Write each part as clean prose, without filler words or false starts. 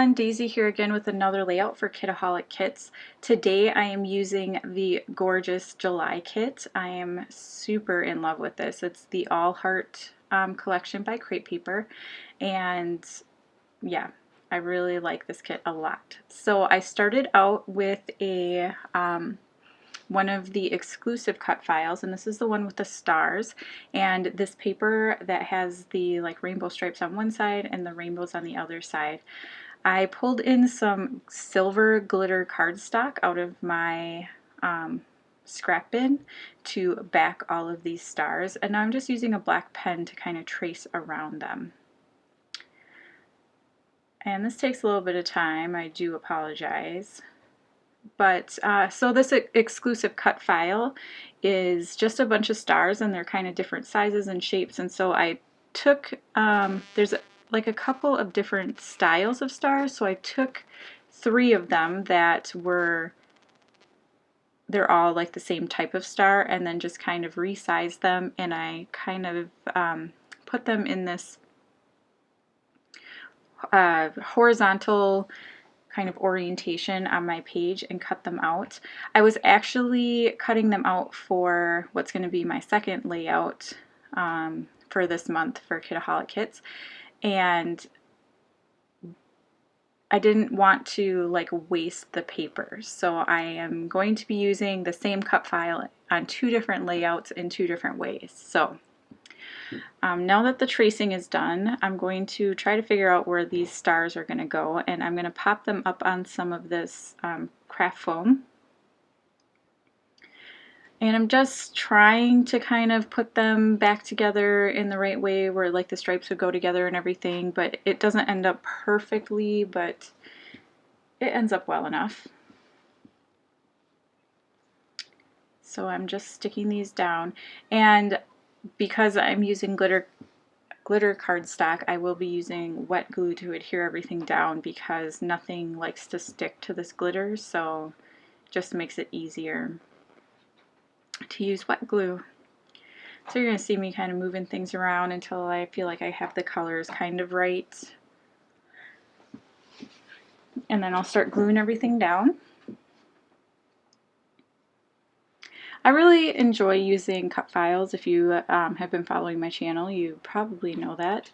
everyone, Daisy here again with another layout for Kitaholic Kits. Today I am using the gorgeous July kit. I am super in love with this. It's the All Heart collection by Crepe Paper, and yeah, I really like this kit a lot. So I started out with a one of the exclusive cut files, and this is the one with the stars, and this paper that has the like rainbow stripes on one side and the rainbows on the other side. I pulled in some silver glitter cardstock out of my scrap bin to back all of these stars, and now I'm just using a black pen to kind of trace around them. And this takes a little bit of time, I do apologize. But so this exclusive cut file is just a bunch of stars, and they're kind of different sizes and shapes, and so I took, there's like a couple of different styles of stars, so I took 3 of them that were, they're all like the same type of star, and then just kind of resized them, and I kind of put them in this horizontal kind of orientation on my page and cut them out. I was actually cutting them out for what's going to be my second layout for this month for Kitaholic Kits, and I didn't want to like waste the paper, so I am going to be using the same cut file on 2 different layouts in 2 different ways. So now that the tracing is done, I'm going to try to figure out where these stars are going to go, and I'm going to pop them up on some of this craft foam. And I'm just trying to kind of put them back together in the right way where like the stripes would go together and everything, but it doesn't end up perfectly, but it ends up well enough. So I'm just sticking these down, and because I'm using glitter cardstock, I will be using wet glue to adhere everything down because nothing likes to stick to this glitter, so it just makes it easier to use wet glue. So you're going to see me kind of moving things around until I feel like I have the colors kind of right, and then I'll start gluing everything down. I really enjoy using cut files. If you have been following my channel, you probably know that.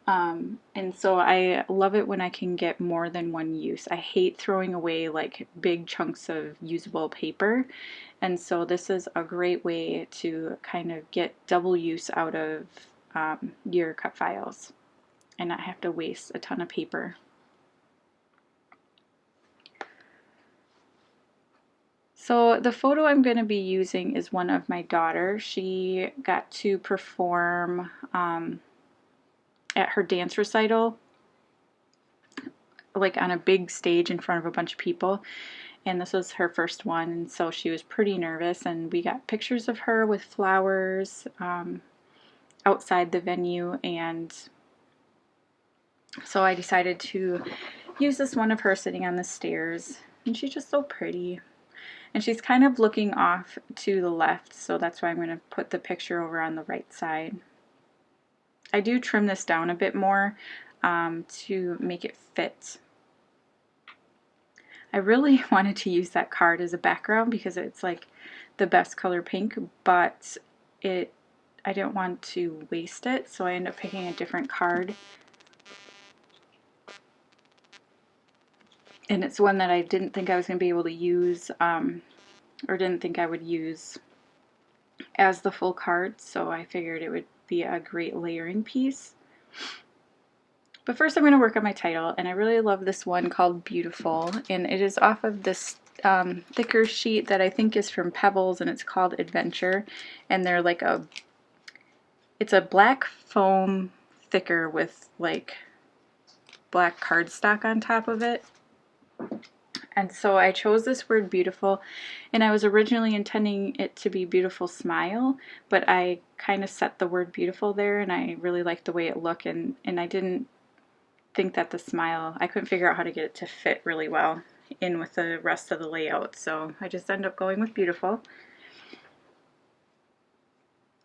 And so I love it when I can get more than one use. I hate throwing away like big chunks of usable paper, and so this is a great way to kind of get double use out of your cut files and not have to waste a ton of paper. So the photo I'm going to be using is one of my daughters. She got to perform at her dance recital, like on a big stage in front of a bunch of people, and this was her first one, and so she was pretty nervous, and we got pictures of her with flowers outside the venue, and so I decided to use this one of her sitting on the stairs, and she's just so pretty. And she's kind of looking off to the left, so that's why I'm going to put the picture over on the right side. I do trim this down a bit more to make it fit. I really wanted to use that card as a background because it's like the best color pink, but I didn't want to waste it, so I ended up picking a different card. And it's one that I didn't think I was going to be able to use, or didn't think I would use as the full card, so I figured it would be a great layering piece. But first I'm going to work on my title, and I really love this one called Beautiful, and it is off of this thicker sheet that I think is from Pebbles, and it's called Adventure, and they're like it's a black foam thicker with like black cardstock on top of it. And so I chose this word beautiful, and I was originally intending it to be beautiful smile, but I kind of set the word beautiful there, and I really liked the way it looked, and I didn't think that the smile, I couldn't figure out how to get it to fit really well in with the rest of the layout, so I just ended up going with beautiful.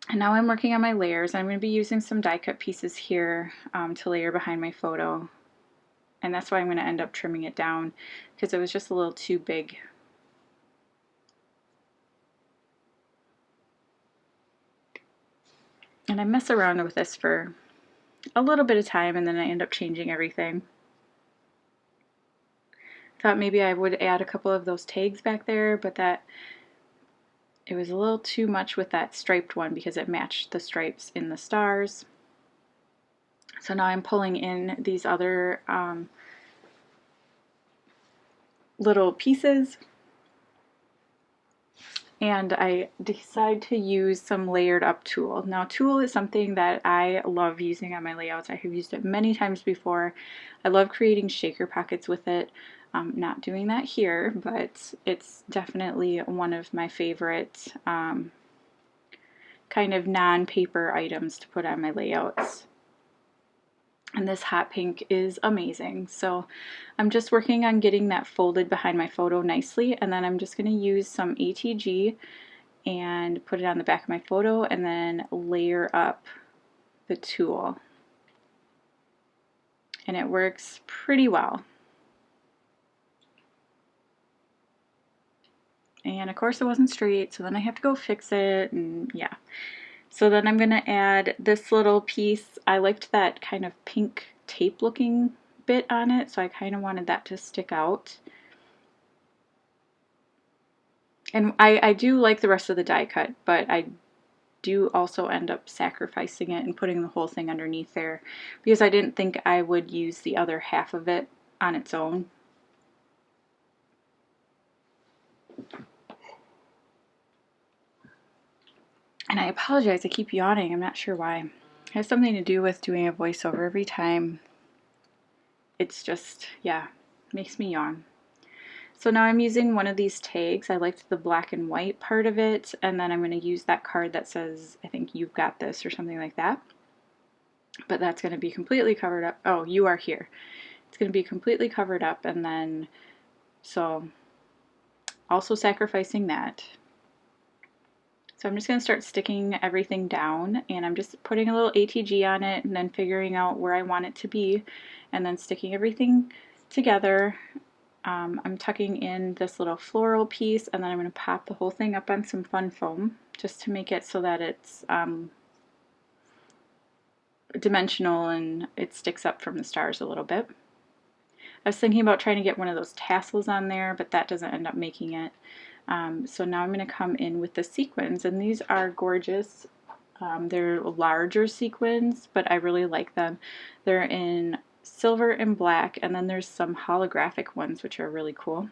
And now I'm working on my layers. I'm going to be using some die cut pieces here to layer behind my photo. And that's why I'm going to end up trimming it down, because it was just a little too big. And I mess around with this for a little bit of time, and then I end up changing everything. Thought maybe I would add a couple of those tags back there, but it was a little too much with that striped one because it matched the stripes in the stars. So now I'm pulling in these other little pieces, and I decide to use some layered up tulle. Now tulle is something that I love using on my layouts. I have used it many times before. I love creating shaker pockets with it. Not doing that here, but it's definitely one of my favorite kind of non-paper items to put on my layouts. And this hot pink is amazing. So I'm just working on getting that folded behind my photo nicely, and then I'm just going to use some ATG and put it on the back of my photo and then layer up the tulle. And it works pretty well. And of course it wasn't straight, so then I have to go fix it, and yeah. So then I'm going to add this little piece. I liked that kind of pink tape looking bit on it, so I kind of wanted that to stick out. And I do like the rest of the die cut, but I do also end up sacrificing it and putting the whole thing underneath there because I didn't think I would use the other half of it on its own. And I apologize, I keep yawning. I'm not sure why. It has something to do with doing a voiceover every time. It's just, yeah, makes me yawn. So now I'm using one of these tags. I liked the black and white part of it, and then I'm going to use that card that says, I think, "You've got this," or something like that. But that's going to be completely covered up. Oh, "You are here." It's going to be completely covered up, and then, so also sacrificing that. So I'm just going to start sticking everything down, and I'm just putting a little ATG on it and then figuring out where I want it to be and then sticking everything together. I'm tucking in this little floral piece, and then I'm going to pop the whole thing up on some fun foam just to make it so that it's dimensional and it sticks up from the stars a little bit. I was thinking about trying to get one of those tassels on there, but that doesn't end up making it. So now I'm going to come in with the sequins, and these are gorgeous. They're larger sequins, but I really like them. They're in silver and black, and then there's some holographic ones which are really cool.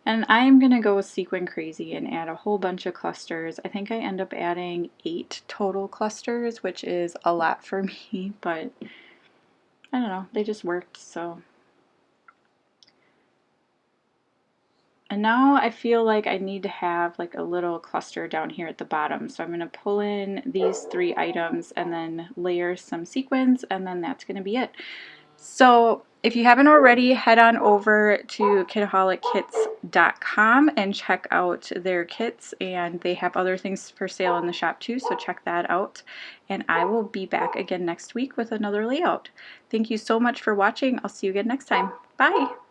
And I'm going to go sequin crazy and add a whole bunch of clusters. I think I end up adding 8 total clusters, which is a lot for me, but I don't know, they just worked, so. And now I feel like I need to have like a little cluster down here at the bottom. So I'm going to pull in these 3 items and then layer some sequins, and then that's going to be it. So if you haven't already, head on over to kitaholickits.com and check out their kits, and they have other things for sale in the shop too, so check that out. And I will be back again next week with another layout. Thank you so much for watching. I'll see you again next time. Bye!